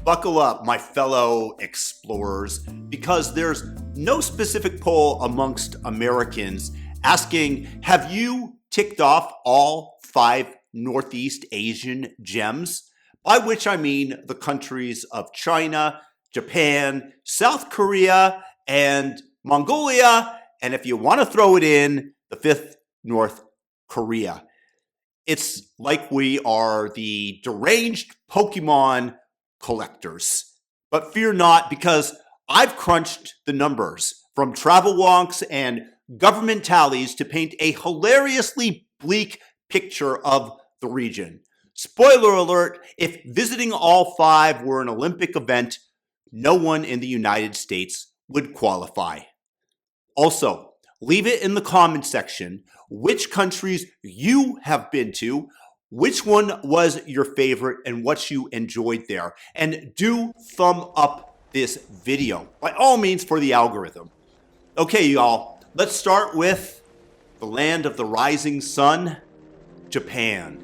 Buckle up, my fellow explorers, because there's no specific poll amongst Americans asking, have you ticked off all 5 Northeast Asian gems? By which I mean the countries of China, Japan, South Korea, and Mongolia, and if you want to throw it in, the 5th, North Korea. It's like we are the deranged Pokemon collectors. But fear not, because I've crunched the numbers from travel wonks and government tallies to paint a hilariously bleak picture of the region. Spoiler alert, if visiting all 5 were an Olympic event, no one in the United States would qualify. Also, leave it in the comment section which countries you have been to, which one was your favorite, and what you enjoyed there. And do thumb up this video, by all means, for the algorithm. Okay, y'all, let's start with the land of the rising sun, Japan.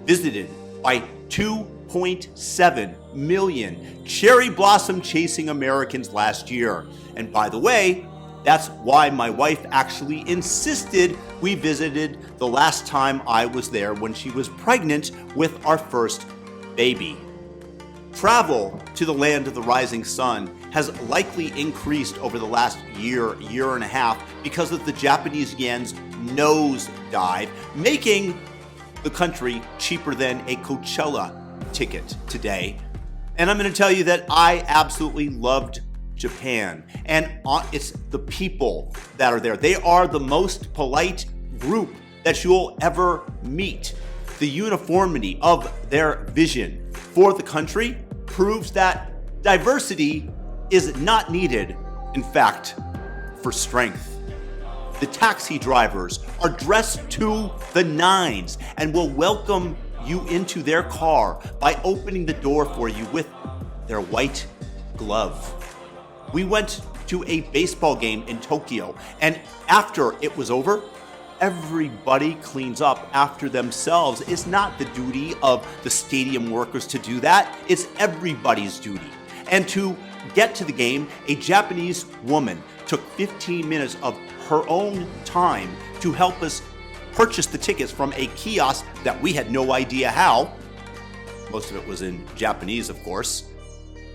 Visited by 2.7 million cherry blossom chasing Americans last year. And by the way, that's why my wife actually insisted we visited the last time I was there, when she was pregnant with our first baby. Travel to the land of the rising sun has likely increased over the last year and a half because of the Japanese yen's nosedive, making the country cheaper than a Coachella ticket today. And I'm going to tell you that I absolutely loved Japan, and it's the people that are there. They are the most polite group that you'll ever meet. The uniformity of their vision for the country proves that diversity is not needed, in fact, for strength. The taxi drivers are dressed to the nines and will welcome you into their car by opening the door for you with their white glove. We went to a baseball game in Tokyo, and after it was over, everybody cleans up after themselves. It's not the duty of the stadium workers to do that. It's everybody's duty. And to get to the game, a Japanese woman took 15 minutes of her own time to help us purchase the tickets from a kiosk that we had no idea how. Most of it was in Japanese, of course.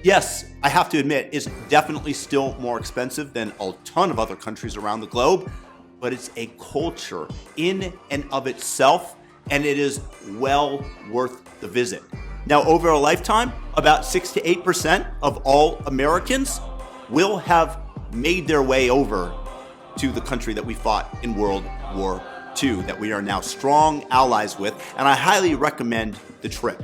Yes, I have to admit, it's definitely still more expensive than a ton of other countries around the globe, but it's a culture in and of itself, and it is well worth the visit. Now, over a lifetime, about 6 to 8% of all Americans will have made their way over to the country that we fought in World War II, that we are now strong allies with, and I highly recommend the trip.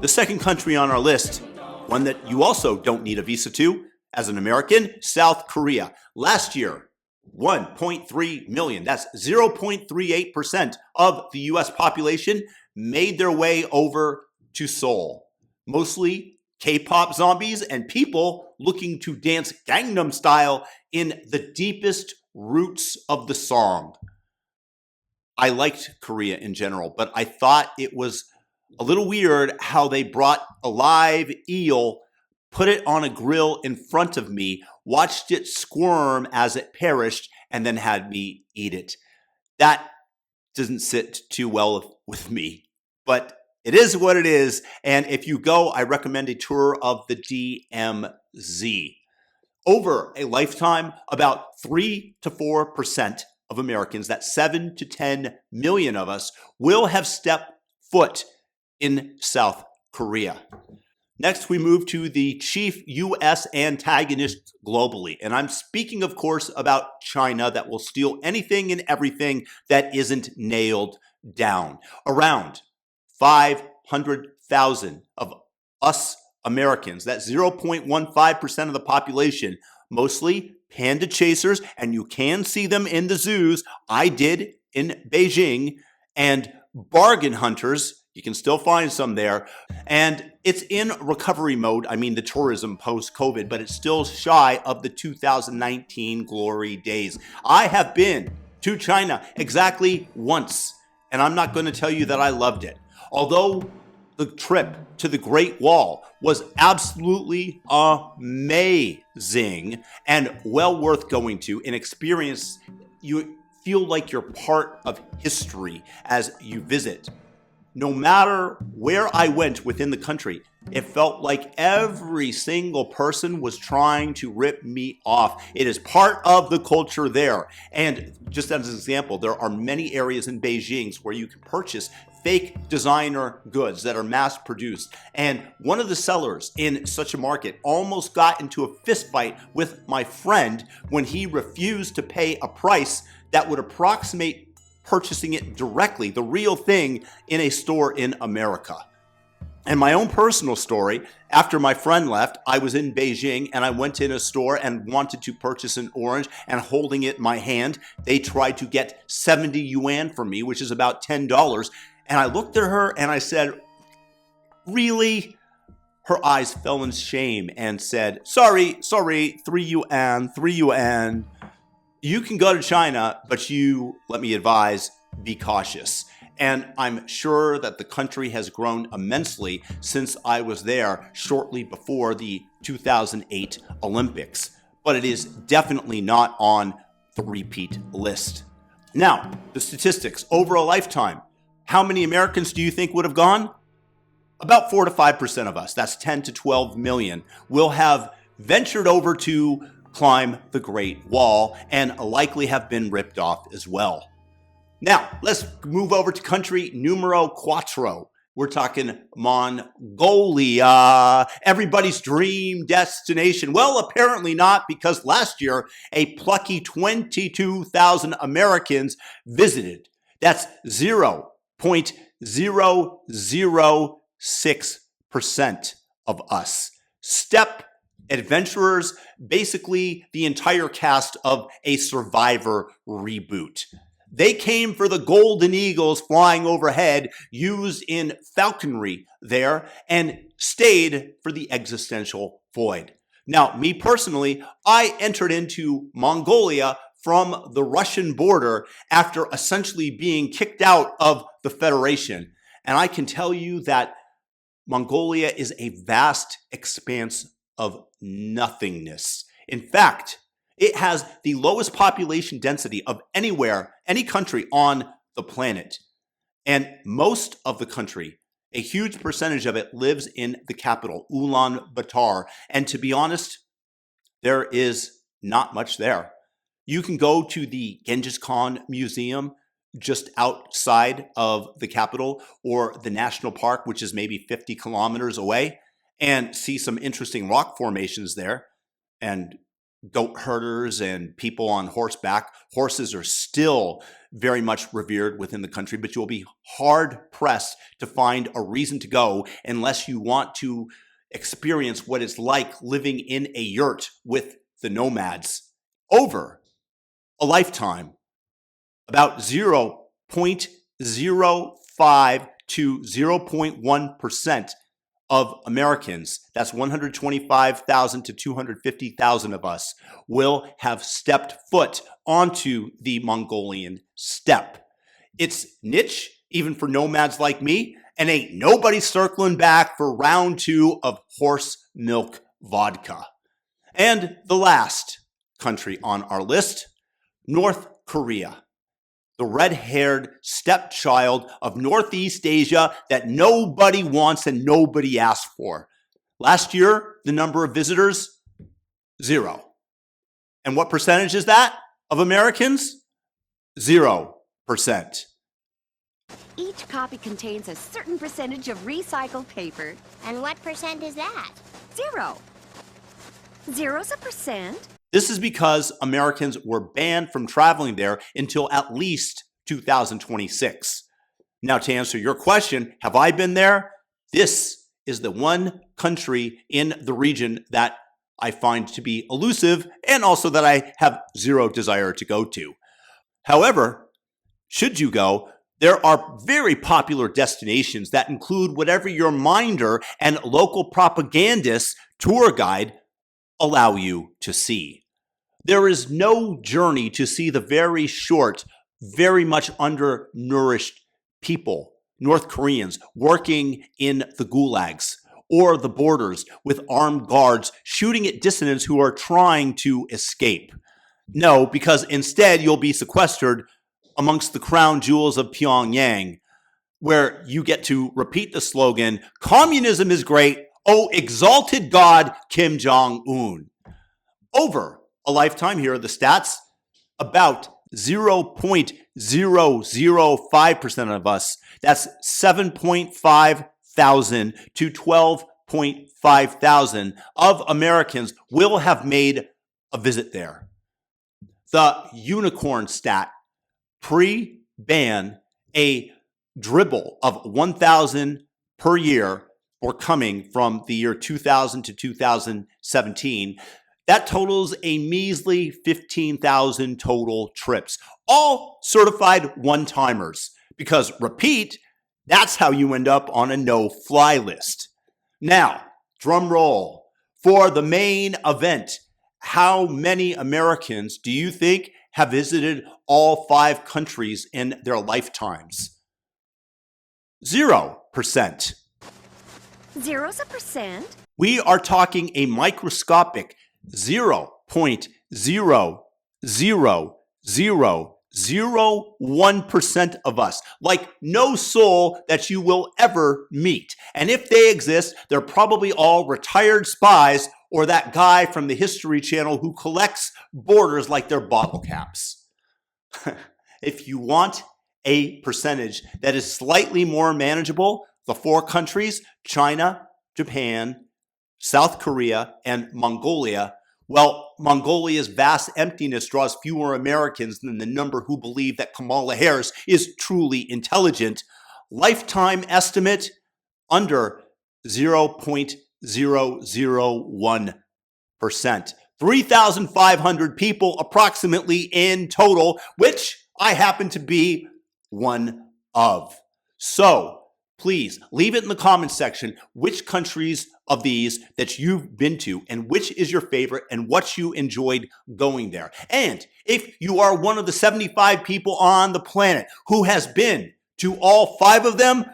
The second country on our list, one that you also don't need a visa to as an American, South Korea. Last year, 1.3 million, that's 0.38% of the US population, made their way over to Seoul. Mostly K-pop zombies and people looking to dance Gangnam Style in the deepest roots of the song. I liked Korea in general, but I thought it was a little weird how they brought a live eel, put it on a grill in front of me, watched it squirm as it perished, and then had me eat it. That doesn't sit too well with me, but it is what it is. And if you go, I recommend a tour of the DMZ. Over a lifetime, about 3 to 4% of Americans, that's 7 to 10 million of us, will have stepped foot in South Korea. Next, we move to the chief U.S. antagonist globally. And I'm speaking, of course, about China, that will steal anything and everything that isn't nailed down. Around 500,000 of us Americans, that's 0.15% of the population, mostly panda chasers, and you can see them in the zoos. I did in Beijing. And bargain hunters, you can still find some there. And it's in recovery mode. I mean, the tourism post-COVID, but it's still shy of the 2019 glory days. I have been to China exactly once, and I'm not going to tell you that I loved it. Although the trip to the Great Wall was absolutely amazing and well worth going to, an experience you feel like you're part of history as you visit. No matter where I went within the country, it felt like every single person was trying to rip me off. It is part of the culture there. And just as an example, there are many areas in Beijing where you can purchase fake designer goods that are mass produced. And one of the sellers in such a market almost got into a fist fight with my friend when he refused to pay a price that would approximate purchasing it directly, the real thing, in a store in America. And my own personal story, after my friend left, I was in Beijing and I went in a store and wanted to purchase an orange, and holding it in my hand, they tried to get 70 yuan from me, which is about $10. And I looked at her and I said, really? Her eyes fell in shame and said, sorry, 3 yuan, 3 yuan. You can go to China, but let me advise, be cautious. And I'm sure that the country has grown immensely since I was there shortly before the 2008 Olympics. But it is definitely not on the repeat list. Now, the statistics over a lifetime. How many Americans do you think would have gone? About 4 to 5% of us, that's 10 to 12 million, will have ventured over to climb the Great Wall and likely have been ripped off as well. Now, let's move over to country numero cuatro. We're talking Mongolia, everybody's dream destination. Well, apparently not, because last year, a plucky 22,000 Americans visited. That's 0.006% of us. Steppe adventurers, basically the entire cast of a Survivor reboot. They came for the golden eagles flying overhead, used in falconry there, and stayed for the existential void. Now, me personally, I entered into Mongolia from the Russian border after essentially being kicked out of the Federation. And I can tell you that Mongolia is a vast expanse of nothingness. In fact, it has the lowest population density of anywhere, any country on the planet. And most of the country, a huge percentage of it, lives in the capital, Ulaanbaatar. And to be honest, there is not much there. You can go to the Genghis Khan Museum just outside of the capital, or the national park, which is maybe 50 kilometers away, and see some interesting rock formations there, and goat herders and people on horseback. Horses are still very much revered within the country, but you'll be hard pressed to find a reason to go unless you want to experience what it's like living in a yurt with the nomads over a lifetime. About 0.05 to 0.1% of Americans, that's 125,000 to 250,000 of us, will have stepped foot onto the Mongolian steppe. It's niche, even for nomads like me, and ain't nobody circling back for round 2 of horse milk vodka. And the last country on our list, North Korea. The red-haired stepchild of Northeast Asia that nobody wants and nobody asked for. Last year, the number of visitors, 0. And what percentage is that of Americans? 0%. Each copy contains a certain percentage of recycled paper. And what percent is that? 0. Zero's a percent. This is because Americans were banned from traveling there until at least 2026. Now, to answer your question, have I been there? This is the one country in the region that I find to be elusive, and also that I have zero desire to go to. However, should you go, there are very popular destinations that include whatever your minder and local propagandist tour guide allow you to see. There is no journey to see the very short, very much undernourished people North Koreans working in the gulags or the borders with armed guards shooting at dissidents who are trying to escape. No, because instead you'll be sequestered amongst the crown jewels of Pyongyang, where you get to repeat the slogan, "Communism is great, oh exalted God, Kim Jong-un." Over a lifetime, here are the stats, about 0.005% of us, that's 7.5 thousand to 12.5 thousand of Americans will have made a visit there. The unicorn stat, pre-ban, a dribble of 1,000 per year or coming from the year 2000 to 2017, that totals a measly 15,000 total trips, all certified one-timers, because repeat, that's how you end up on a no-fly list. Now, drum roll, for the main event, how many Americans do you think have visited all 5 countries in their lifetimes? 0%. 0's a percent? We are talking a microscopic 0.00001% of us, like no soul that you will ever meet. And if they exist, they're probably all retired spies or that guy from the History Channel who collects borders like they're bottle caps. If you want a percentage that is slightly more manageable, the 4 countries, China, Japan, South Korea, and Mongolia, well, Mongolia's vast emptiness draws fewer Americans than the number who believe that Kamala Harris is truly intelligent. Lifetime estimate, under 0.001%. 3,500 people approximately in total, which I happen to be one of. So please leave it in the comments section which countries of these that you've been to and which is your favorite and what you enjoyed going there. And if you are one of the 75 people on the planet who has been to all 5 of them,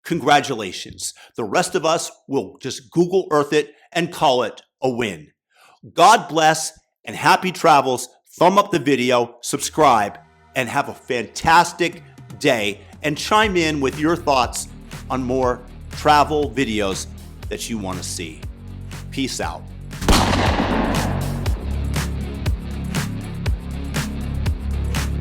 congratulations. The rest of us will just Google Earth it and call it a win. God bless and happy travels. Thumb up the video, subscribe, and have a fantastic day. And chime in with your thoughts on more travel videos that you want to see. Peace out.